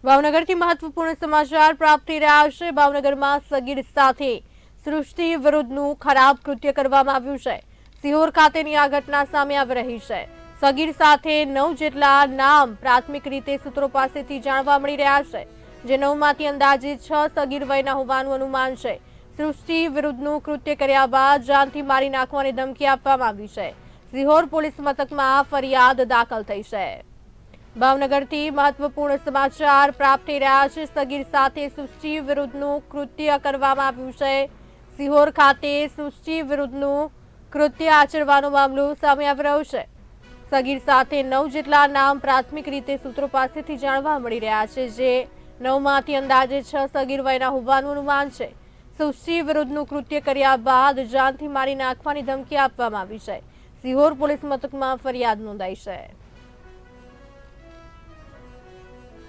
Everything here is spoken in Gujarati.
ભાવનગરથી મહત્વપૂર્ણ સમાચાર પ્રાપ્ત થઈ રહ્યા છે। ભાવનગરમાં સગીર સાથે સૃષ્ટિ વિરુદ્ધનું ખરાબ કૃત્ય કરવામાં આવ્યું છે। સિહોર ખાતેની આ ઘટના સામે આવી રહી છે। સગીર સાથે 9 જેટલા નામ પ્રાથમિક રીતે સૂત્રો પાસેથી જાણવા મળી રહ્યા છે, જે 9માંથી અંદાજે 6 સગીર વયના હોવાનું અનુમાન છે। સૃષ્ટિ વિરુદ્ધનું કૃત્ય કર્યા બાદ જાનથી મારી નાખવાની ધમકી આપવામાં આવી છે। સિહોર પોલીસ મથકમાં ફરિયાદ દાખલ થઈ છે। ભાવનગરથી મહત્વપૂર્ણ સમાચાર પ્રાપ્ત થઈ રહ્યા છે। સગીર સાથે સૃષ્ટિ વિરુદ્ધનું કૃત્ય કરવામાં આવ્યું છે। સિહોર ખાતે સૃષ્ટિ વિરુદ્ધનું કૃત્ય આચરવાનો મામલો સામે આવી રહ્યો છે। સગીર સાથે 9 જેટલા નામ પ્રાથમિક રીતે સૂત્રો પાસેથી જાણવા મળી રહ્યા છે, જે 9માંથી અંદાજે 6 સગીર વયના હોવાનું અનુમાન છે। સૃષ્ટિ વિરુદ્ધનું કૃત્ય કર્યા બાદ જાનથી મારી નાખવાની ધમકી આપવામાં આવી છે। સિહોર પોલીસ મથકમાં ફરિયાદ નોંધાઈ છે।